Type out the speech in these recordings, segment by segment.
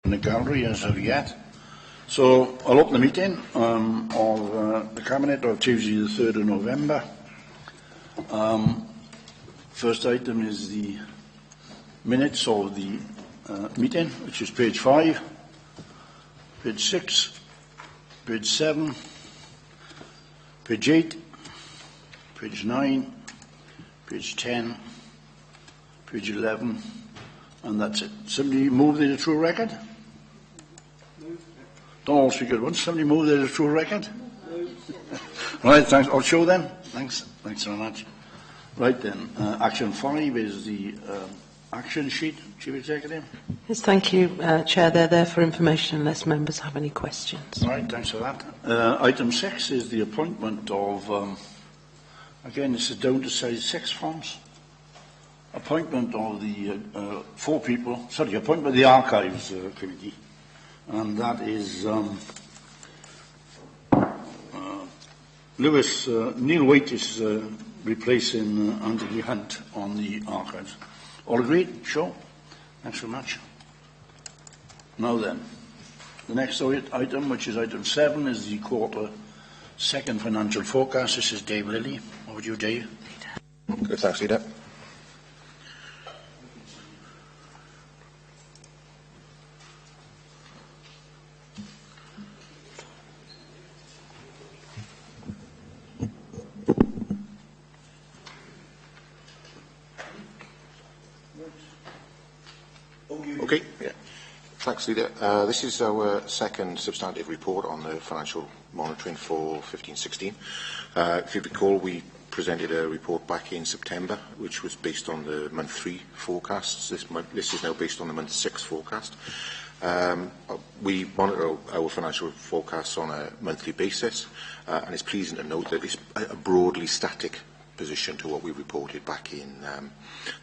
in the gallery as of yet. So I'll open the meeting of the Cabinet of Tuesday the 3rd of November. First item is the minutes of the meeting, which is page 5, page 6, page 7, page 8, page 9, page 10, page 11, and that's it. Somebody move the true record? Don't all speak at once. Somebody move the true record? Right, thanks. I'll show then. Thanks very much. Right then, action 5 is the action sheet, Chief Executive. Yes, thank you, Chair. They're there for information unless members have any questions. Right, thanks for that. Item 6 is the appointment of, again, this is down to size 6 forms. Appointment of the 4 people, appointment of the Archives Committee. And that is Neil Waite is replacing Andy Hunt on the Archives. All agreed? Sure. Thanks very much. Now then, the next item, which is item 7, is the Q2 financial forecast. This is Dave Lilly. Over to you, Dave. Good, thanks, Leader. Okay, yeah. Thanks, Leader. This is our second substantive report on the financial monitoring for 15-16. If you recall, we presented a report back in September, which was based on the month 3 forecasts. This is now based on the month 6 forecast. We monitor our financial forecasts on a monthly basis, and it's pleasing to note that it's a broadly static position to what we reported back in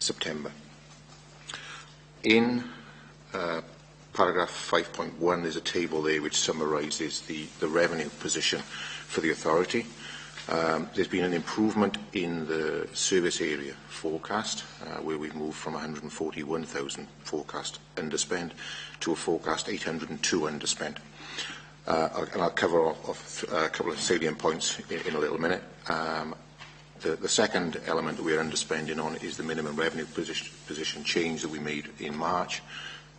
September. In paragraph 5.1, there's a table there which summarises the revenue position for the authority. There's been an improvement in the service area forecast, where we've moved from 141,000 forecast underspend to a forecast 802 underspend. And I'll cover off a couple of salient points in a little minute. The second element that we're underspending on is the minimum revenue position change that we made in March.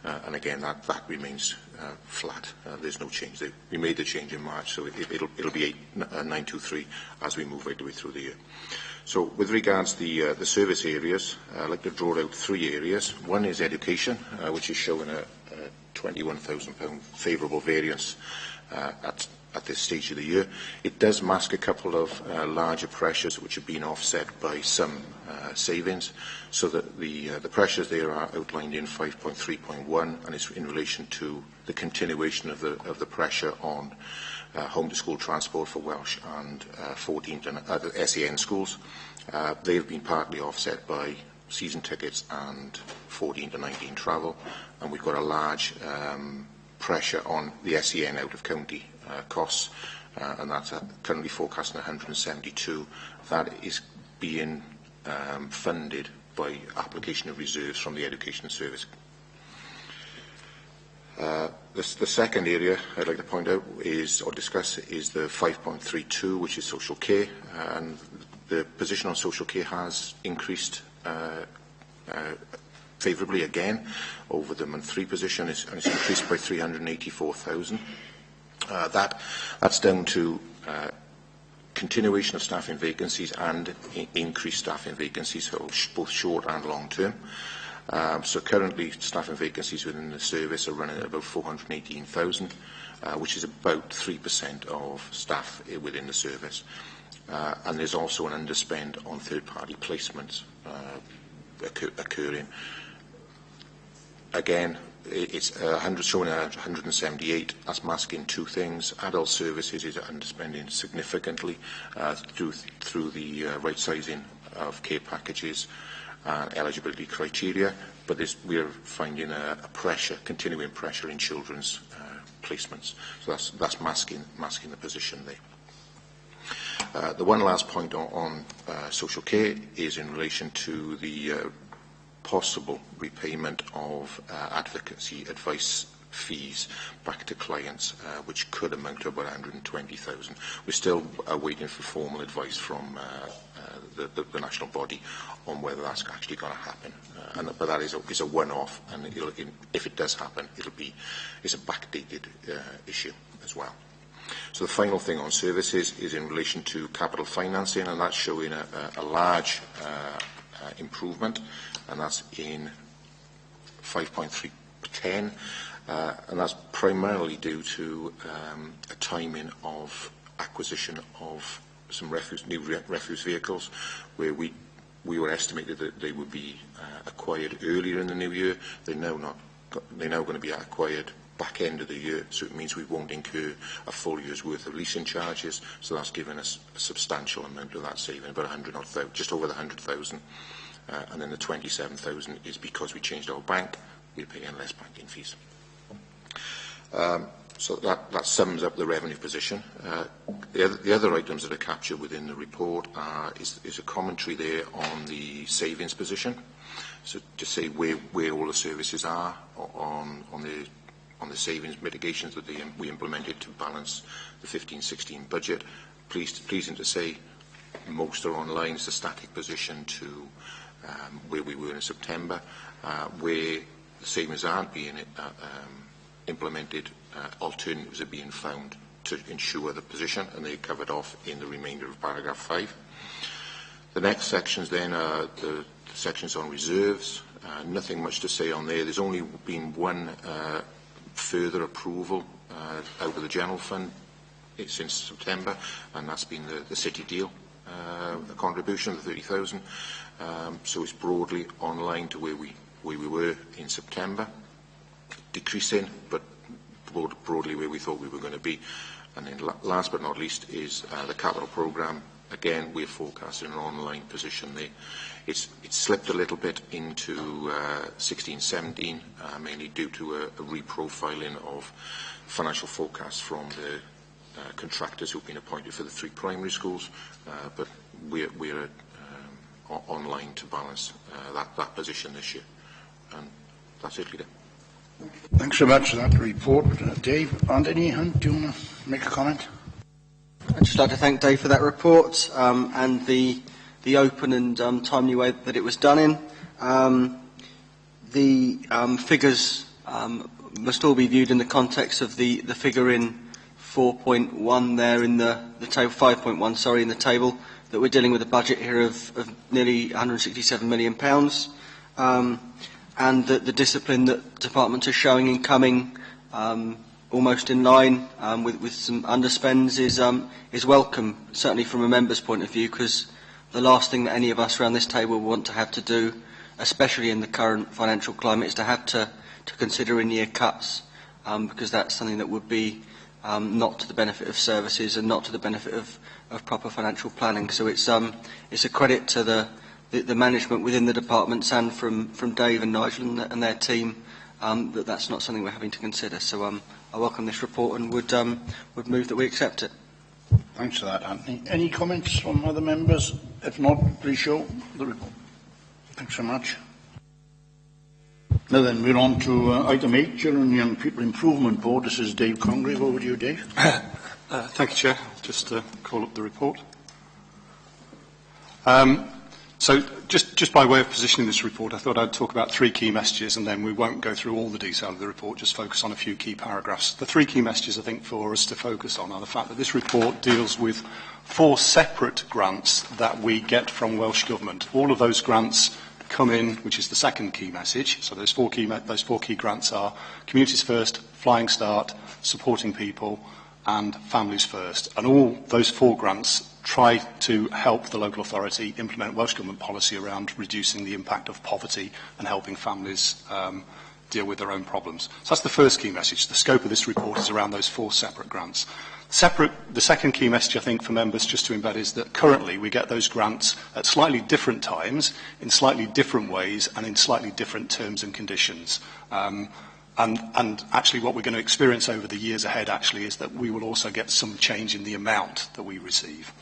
And again, that remains flat. There's no change there. We made the change in March, so it'll be 923 as we move right the way through the year. So with regards to the service areas, I'd like to draw out 3 areas. One is education, which is showing a £21,000 favourable variance at this stage of the year. It does mask a couple of larger pressures which have been offset by some savings, so that the pressures there are outlined in 5.3.1, and it's in relation to the continuation of the pressure on home to school transport for Welsh and 14 SEN schools. They've been partly offset by season tickets and 14 to 19 travel, and we've got a large pressure on the SEN out of county costs, and that's currently forecasting 172. That is being funded by application of reserves from the Education Service. The second area I'd like to point out or discuss is the 5.32, which is social care, and the position on social care has increased favourably again over the month 3 position, and it's increased by 384,000. That's down to continuation of staffing vacancies and increased staffing vacancies, both short and long term. So currently staffing vacancies within the service are running at about 418,000, which is about 3% of staff within the service. And there's also an underspend on third-party placements occurring. Again, it's showing 178. That's masking 2 things. Adult services is underspending significantly through the right sizing of care packages and eligibility criteria, but we're finding a continuing pressure in children's placements. So that's masking the position there. The one last point on social care is in relation to the possible repayment of advocacy advice fees back to clients, which could amount to about 120,000. We're still waiting for formal advice from the national body on whether that's actually going to happen. But that is a one-off, and if it does happen, it's a backdated issue as well. So the final thing on services is in relation to capital financing, and that's showing a large improvement, and that's in 5.310, and that's primarily due to a timing of acquisition of some new refuse vehicles, where we were estimated that they would be acquired earlier in the new year. They're now going to be acquired back end of the year, so it means we won't incur a full year's worth of leasing charges. So that's given us a substantial amount of that saving, about 100,000, just over the 100,000. And then the 27,000 is because we changed our bank, we're paying less banking fees. So that sums up the revenue position. The other items that are captured within the report is a commentary there on the savings position. So to say where all the services are on the savings mitigations that we implemented to balance the 15-16 budget. Pleasing to say most are online. It's a static position to where we were in September. Where the savings aren't being implemented, alternatives are being found to ensure the position, and they're covered off in the remainder of paragraph 5. The next sections then are the sections on reserves. Nothing much to say on there. There's only been one further approval out of the general fund since September, and that's been the city deal, the contribution of 30,000. So it's broadly online to where we were in September, decreasing, but broadly where we thought we were going to be. And then last but not least is the capital programme. Again, we're forecasting an online position there. It's slipped a little bit into 16-17, mainly due to a reprofiling of financial forecasts from the contractors who've been appointed for the 3 primary schools, but we're online to balance that position this year. And that's it, Leader. Thanks so much for that report, Dave. Anthony Hunt, do you want to make a comment? I'd just like to thank Dave for that report and the open and timely way that it was done in. The figures must all be viewed in the context of the figure in 4.1 there in the table, 5.1, sorry, in the table, that we're dealing with a budget here of nearly £167 million. And the discipline that departments are showing in coming almost in line with some underspends is welcome, certainly from a member's point of view, because the last thing that any of us around this table want to have to do, especially in the current financial climate, is to have to consider in-year cuts, because that's something that would be not to the benefit of services and not to the benefit of proper financial planning. So it's a credit to the management within the departments and from Dave and Nigel and their team that's not something we're having to consider. So I welcome this report and would move that we accept it. Thanks for that, Anthony. Any comments from other members? If not, please show the report. Thanks so much. Now then, we're on to item 8, Children and Young People Improvement Board. This is Dave Congreve. Over to you, Dave. Thank you, Chair. Just call up the report. So just by way of positioning this report, I thought I'd talk about 3 key messages, and then we won't go through all the detail of the report, just focus on a few key paragraphs. The 3 key messages, I think, for us to focus on are the fact that this report deals with 4 separate grants that we get from Welsh Government. All of those grants come in, which is the second key message. So those 4 key grants are Communities First, Flying Start, Supporting People, and Families First. And all those 4 grants try to help the local authority implement Welsh Government policy around reducing the impact of poverty and helping families deal with their own problems. So that's the first key message. The scope of this report is around those 4 separate grants. The second key message, I think, for members just to embed is that currently we get those grants at slightly different times, in slightly different ways, and in slightly different terms and conditions. And actually what we're going to experience over the years ahead actually is that we will also get some change in the amount that we receive.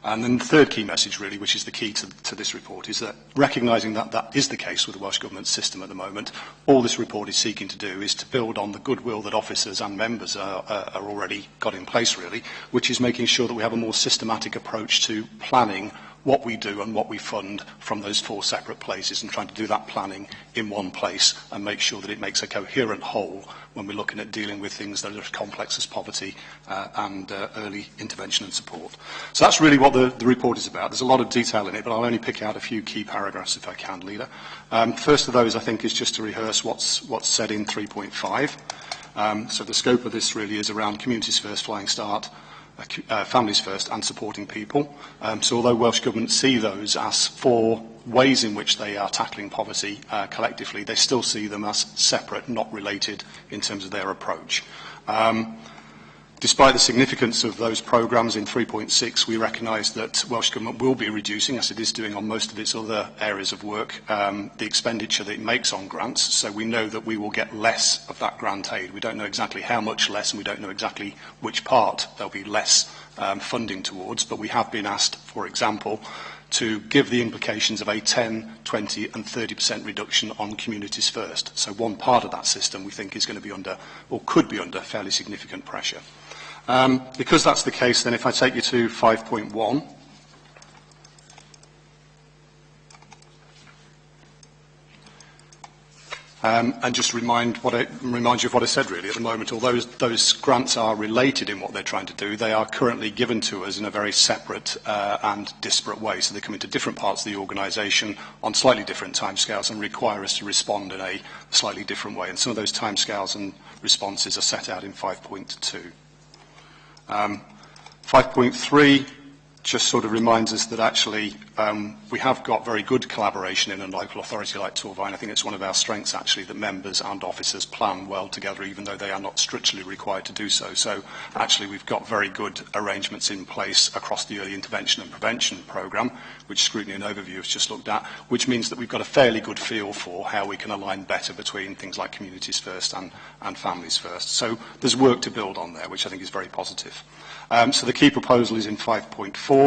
And then the third key message, really, which is the key to this report, is that recognising that that is the case with the Welsh Government system at the moment, all this report is seeking to do is to build on the goodwill that officers and members are already got in place, really, which is making sure that we have a more systematic approach to planning what we do and what we fund from those 4 separate places, and trying to do that planning in one place and make sure that it makes a coherent whole when we're looking at dealing with things that are as complex as poverty and early intervention and support. So that's really what the report is about. There's a lot of detail in it, but I'll only pick out a few key paragraphs if I can, Leader. First of those, I think, is just to rehearse what's said in 3.5. So the scope of this really is around communities first, flying start, families first, and supporting people. So although Welsh Government see those as 4 ways in which they are tackling poverty collectively, they still see them as separate, not related in terms of their approach. Despite the significance of those programmes in 3.6, we recognise that Welsh Government will be reducing, as it is doing on most of its other areas of work, the expenditure that it makes on grants. So we know that we will get less of that grant aid. We don't know exactly how much less, and we don't know exactly which part there'll be less funding towards, but we have been asked, for example, to give the implications of a 10, 20 and 30% reduction on communities first. So one part of that system we think is going to be under, or could be under, fairly significant pressure. Because that's the case, then if I take you to 5.1, and just remind you of what I said, really. At the moment, although those grants are related in what they're trying to do, they are currently given to us in a very separate and disparate way. So they come into different parts of the organisation on slightly different timescales and require us to respond in a slightly different way. And some of those timescales and responses are set out in 5.2. 5.3 just sort of reminds us that actually we have got very good collaboration in a local authority like Torfaen. I think it's one of our strengths, actually, that members and officers plan well together, even though they are not structurally required to do so. So actually we've got very good arrangements in place across the early intervention and prevention programme, which Scrutiny and Overview has just looked at, which means that we've got a fairly good feel for how we can align better between things like communities first and families first. So there's work to build on there, which I think is very positive. So the key proposal is in 5.4,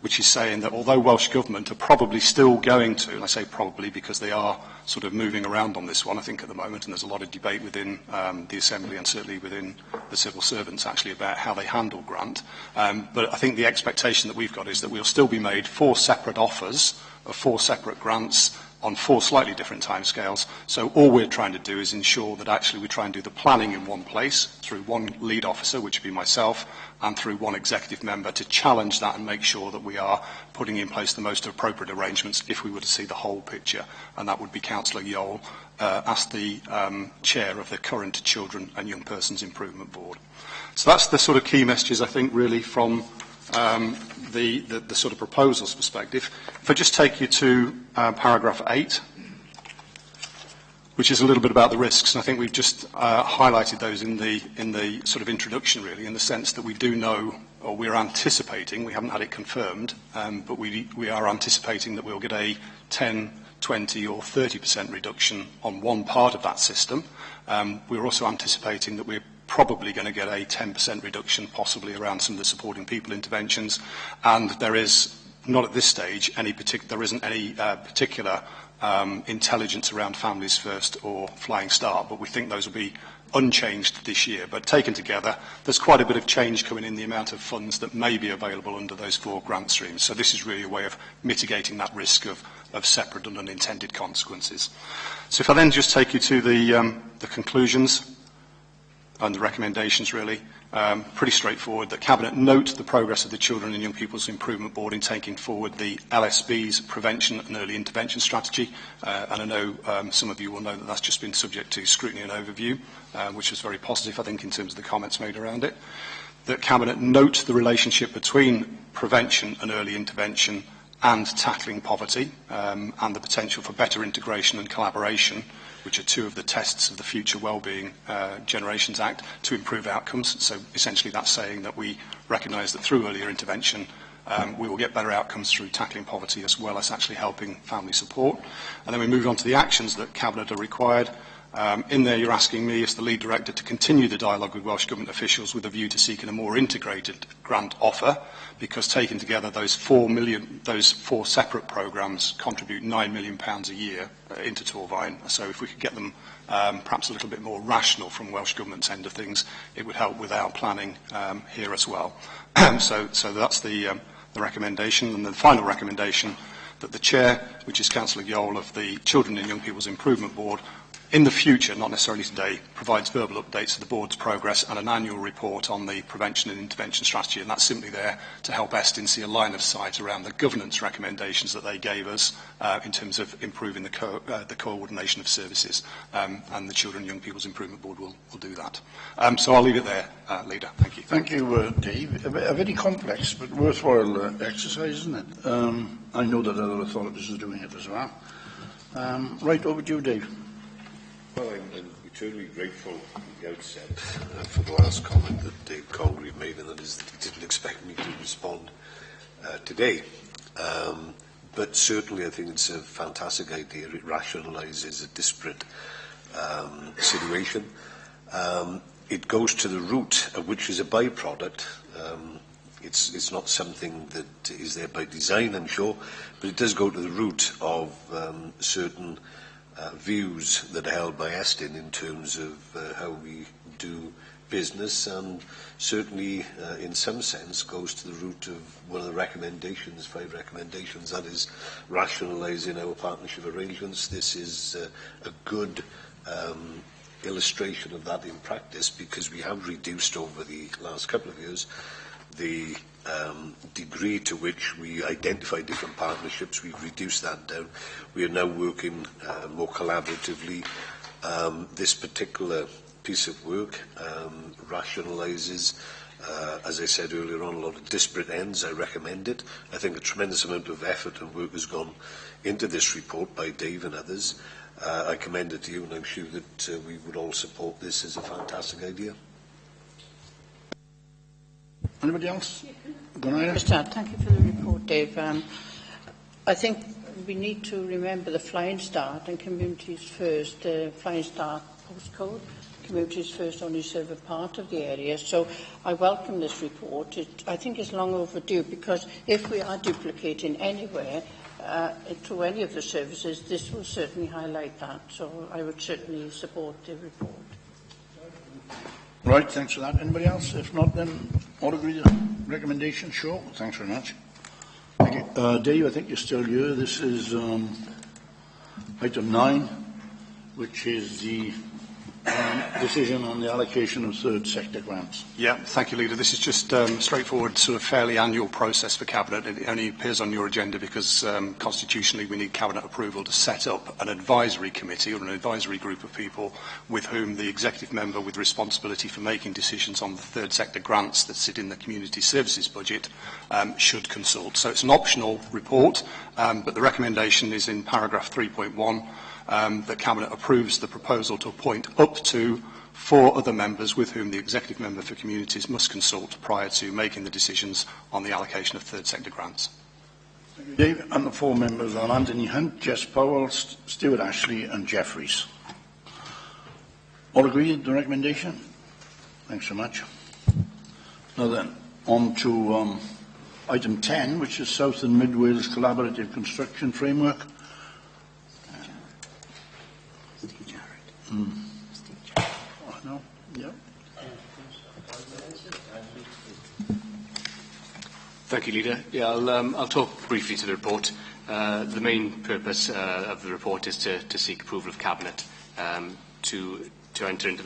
which is saying that although Welsh Government are probably still going to, and I say probably because they are sort of moving around on this one, I think, at the moment, and there's a lot of debate within the Assembly and certainly within the civil servants, actually, about how they handle grant. But I think the expectation that we've got is that we'll still be made 4 separate offers of 4 separate grants on 4 slightly different timescales. So all we're trying to do is ensure that actually we try and do the planning in one place through one lead officer, which would be myself, and through one executive member to challenge that and make sure that we are putting in place the most appropriate arrangements if we were to see the whole picture. And that would be Councillor Yole as the chair of the current Children and Young Persons Improvement Board. So that's the sort of key messages, I think, really from the sort of proposals perspective. If I just take you to paragraph 8, which is a little bit about the risks, and I think we've just highlighted those in the sort of introduction, really, in the sense that we do know, or we're anticipating, we haven't had it confirmed, but we are anticipating that we'll get a 10, 20 or 30% reduction on one part of that system. We're also anticipating that we're probably going to get a 10% reduction, possibly around some of the supporting people interventions, and there is not at this stage there isn't any particular intelligence around Families First or Flying Start, but we think those will be unchanged this year. But taken together, there's quite a bit of change coming in the amount of funds that may be available under those 4 grant streams. So this is really a way of mitigating that risk of separate and unintended consequences. So if I then just take you to the conclusions and the recommendations, really, pretty straightforward, that Cabinet note the progress of the Children and Young People's Improvement Board in taking forward the LSB's prevention and early intervention strategy. And I know some of you will know that that's just been subject to scrutiny and overview, which was very positive, I think, in terms of the comments made around it. That Cabinet note the relationship between prevention and early intervention and tackling poverty, and the potential for better integration and collaboration, which are 2 of the tests of the Future Wellbeing Generations Act, to improve outcomes. So essentially that's saying that we recognise that through earlier intervention we will get better outcomes through tackling poverty as well as actually helping family support. And then we move on to the actions that Cabinet are required. In there, you're asking me, as the lead director, to continue the dialogue with Welsh Government officials with a view to seeking a more integrated grant offer, because taken together, those 4 separate programmes contribute £9 million a year into Torfaen. So if we could get them perhaps a little bit more rational from Welsh Government's end of things, it would help with our planning here as well. So that's the recommendation. And the final recommendation, that the Chair, which is Councillor Yole of the Children and Young People's Improvement Board, in the future, not necessarily today, provides verbal updates of the Board's progress and an annual report on the prevention and intervention strategy, and that's simply there to help Estin see a line of sight around the governance recommendations that they gave us in terms of improving the coordination of services, and the Children and Young People's Improvement Board will do that. So I'll leave it there, Leader. Thank you. Thank you, Dave. A very complex but worthwhile exercise, isn't it? I know that other authorities are doing it as well. Right, over to you, Dave. Well, I'm eternally grateful at the outset for the last comment that Dave Congreve made, and that is that he didn't expect me to respond today. But certainly I think it's a fantastic idea. It rationalises a disparate situation. It goes to the root of which is a byproduct. It's not something that is there by design, I'm sure, but it does go to the root of certain views that are held by Estin in terms of how we do business, and certainly in some sense goes to the root of one of the recommendations, 5 recommendations, that is rationalising our partnership arrangements. This is a good illustration of that in practice, because we have reduced over the last couple of years the degree to which we identify different partnerships. We've reduced that down. We are now working more collaboratively. This particular piece of work rationalises, as I said earlier on, a lot of disparate ends. I recommend it. I think a tremendous amount of effort and work has gone into this report by Dave and others. I commend it to you, and I'm sure that we would all support this as a fantastic idea. Anybody else? Thank you for the report, Dave. I think we need to remember the Flying Start and Communities First. Flying Start postcode, Communities First only serve a part of the area. So I welcome this report. I think it's long overdue, because if we are duplicating anywhere through any of the services, this will certainly highlight that. So I would certainly support the report. Right, thanks for that. Anybody else? If not, then all agree the recommendation? Sure. Thanks very much. Thank you. Dave, I think you're still here. This is item 9, which is the decision on the allocation of third sector grants. Yeah, thank you, Leader. This is just straightforward, sort of fairly annual process for Cabinet. It only appears on your agenda because constitutionally we need Cabinet approval to set up an advisory committee or an advisory group of people with whom the executive member with responsibility for making decisions on the third sector grants that sit in the community services budget should consult. So it's an optional report, but the recommendation is in paragraph 3.1. That Cabinet approves the proposal to appoint up to 4 other members with whom the Executive Member for Communities must consult prior to making the decisions on the allocation of third sector grants. Thank you, Dave. And the 4 members are Anthony Hunt, Jess Powell, Stuart Ashley and Jeffries. All agree with the recommendation? Thanks so much. Now then, on to item 10, which is South and Mid Wales Collaborative Construction Framework. No? Yep. Thank you, Leader. Yeah, I'll talk briefly to the report. The main purpose of the report is to seek approval of Cabinet to enter into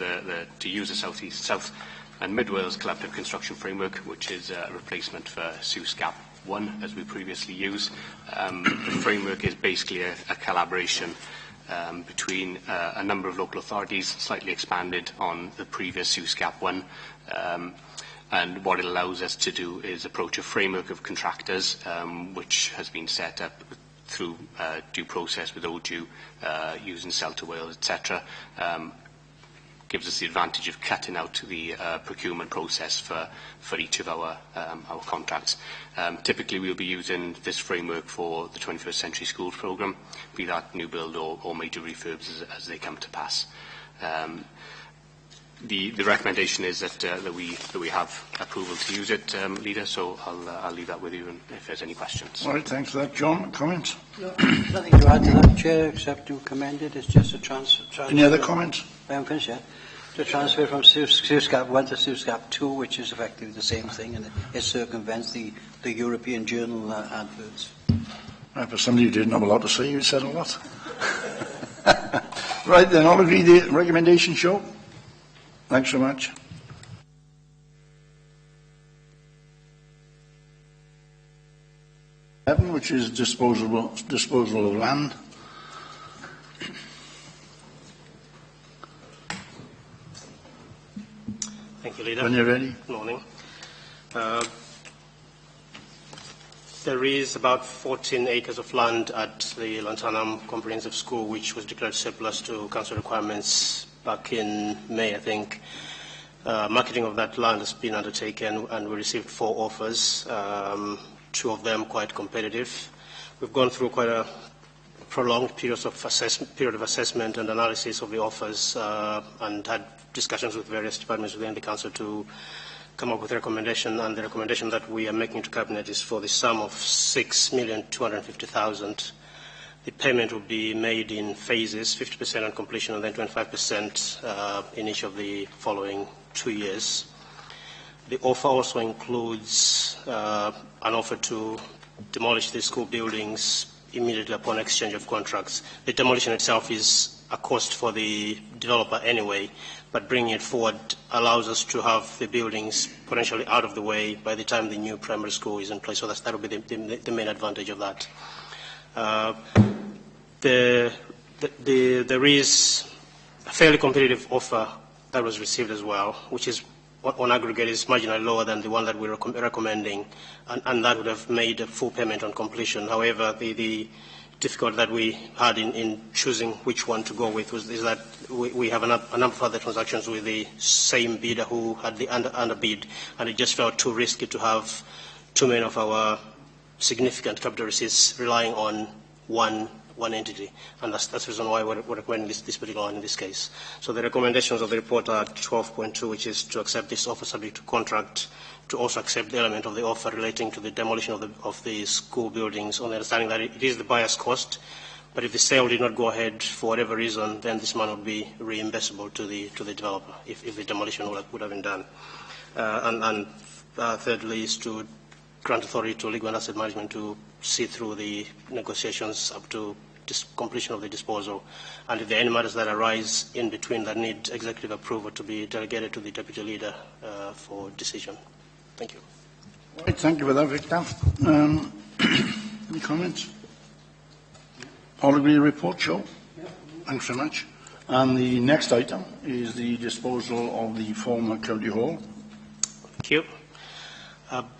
to use the South and Mid Wales Collaborative Construction Framework, which is a replacement for SUSCAP 1, as we previously used. The framework is basically a collaboration between a number of local authorities, slightly expanded on the previous SUSCAP 1. And what it allows us to do is approach a framework of contractors, which has been set up through due process with ODU, using CELTA Wales, etc. Gives us the advantage of cutting out the procurement process for each of our contracts. Typically, we'll be using this framework for the 21st Century Schools programme, be that new build or major refurbs as they come to pass. The recommendation is that we have approval to use it, Leader. So I'll leave that with you, and if there's any questions. All right, thanks for that, John. Comments? Nothing to add to that, Chair, except to commend it. It's just a transfer. Any other comments? I'm finished, yeah. To transfer from SUSCAP 1 to SUSCAP 2, which is effectively the same thing, and it circumvents the European Journal adverts. Right, for somebody who didn't have a lot to say, you said a lot. Right, then all agree the recommendation show. Thanks so much. Which is disposal of land. Thank you, Leader. When you're ready. Good morning. There is about 14 acres of land at the Lanthanum Comprehensive School, which was declared surplus to council requirements back in May, I think. Marketing of that land has been undertaken, and we received 4 offers, 2 of them quite competitive. We've gone through quite a prolonged period of assessment and analysis of the offers, and had discussions with various departments within the council to come up with a recommendation, and the recommendation that we are making to Cabinet is for the sum of $6,250,000. The payment will be made in phases, 50% on completion and then 25% in each of the following 2 years. The offer also includes an offer to demolish the school buildings immediately upon exchange of contracts. The demolition itself is a cost for the developer anyway, but bringing it forward allows us to have the buildings potentially out of the way by the time the new primary school is in place. So that will be the main advantage of that. There is a fairly competitive offer that was received as well, which is on aggregate is marginally lower than the one that we're recommending, and that would have made a full payment on completion. However, the difficulty that we had in choosing which one to go with is that we have a number of other transactions with the same bidder who had the underbid, and it just felt too risky to have too many of our significant capital receipts relying on one entity, and that's the reason why we're recommending this particular one in this case. So the recommendations of the report are 12.2, which is to accept this offer subject to contract, to also accept the element of the offer relating to the demolition of the school buildings, on the understanding that it is the buyer's cost, but if the sale did not go ahead for whatever reason, then this money would be reimbursable to the developer if the demolition would have been done. And thirdly is to grant authority to Legal and Asset Management to see through the negotiations up to completion of the disposal, and if there are any matters that arise in between that need executive approval, to be delegated to the Deputy Leader for decision. Thank you. All right, thank you for that, Victor. Any comments? All agree report, Joe? Yeah. Thanks very much. And the next item is the disposal of the former County Hall. Thank you.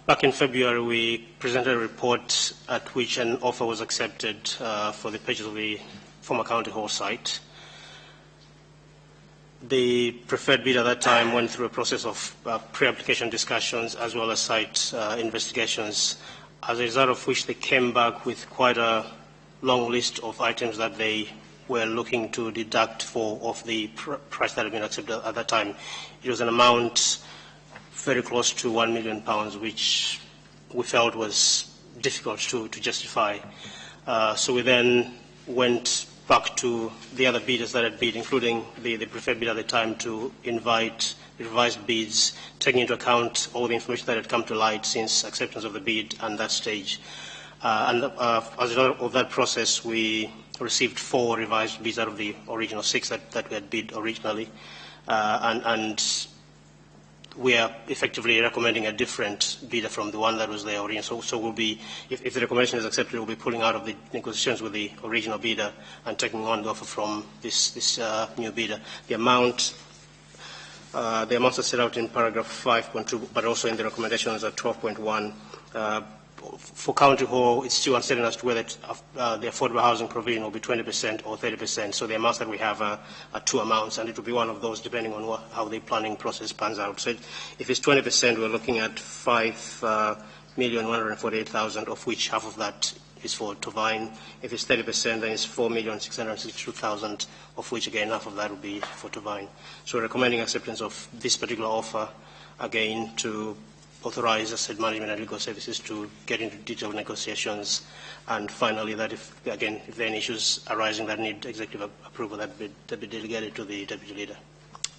Back in February, we presented a report at which an offer was accepted for the purchase of the former County Hall site. The preferred bid at that time went through a process of pre-application discussions as well as site investigations, as a result of which they came back with quite a long list of items that they were looking to deduct of the price that had been accepted at that time. It was an amount very close to £1 million, which we felt was difficult to justify. So we then went back to the other bidders that had bid, including the preferred bidder at the time, to invite revised bids, taking into account all the information that had come to light since acceptance of the bid and that stage. As a result of that process, we received 4 revised bids out of the original 6 that we had bid originally, and we are effectively recommending a different bidder from the one that was there originally. So we'll be, if the recommendation is accepted, we'll be pulling out of the negotiations with the original bidder and taking on the offer from this new bidder. The amounts are set out in paragraph 5.2, but also in the recommendations at 12.1. For County Hall, it's still uncertain as to whether the affordable housing provision will be 20% or 30%. So the amounts that we have are 2 amounts, and it will be one of those depending on how the planning process pans out. So if it's 20%, we're looking at $5,148,000, of which half of that is for Tovine. If it's 30%, then it's 4,662,000, of which, again, half of that will be for Tovine. So we're recommending acceptance of this particular offer, again, to authorize asset management and legal services to get into detailed negotiations, and finally that if there are any issues arising that need executive approval, that be delegated to the Deputy Leader.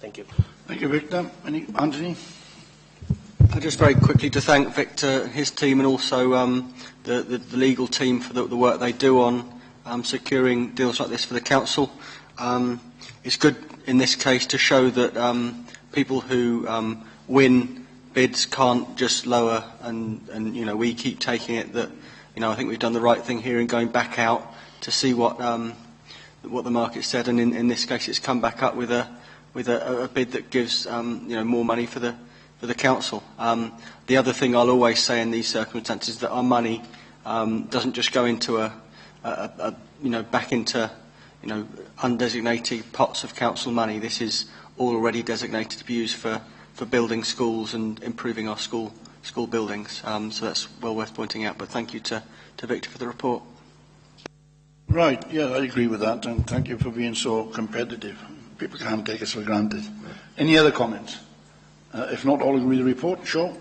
Thank you. Thank you, Victor. Anthony? Just very quickly to thank Victor, his team, and also the legal team for the work they do on securing deals like this for the council. It's good in this case to show that people who win bids can't just lower, and we keep taking it that I think we've done the right thing here in going back out to see what the market said, and in this case it's come back up with a bid that gives more money for the council. The other thing I'll always say in these circumstances is that our money doesn't just go into back into undesignated pots of council money. This is all already designated to be used for building schools and improving our school buildings. So that's well worth pointing out. But thank you to Victor for the report. Right, yeah, I agree with that, and thank you for being so competitive. People can't take us for granted. Any other comments? If not, all agree with the report. Sure.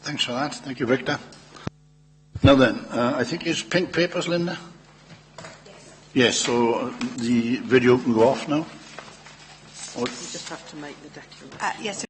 Thanks for that. Thank you, Victor. Now then, I think it's pink papers, Linda? Yes, so the video can go off now. You just have to make the declaration. Yes.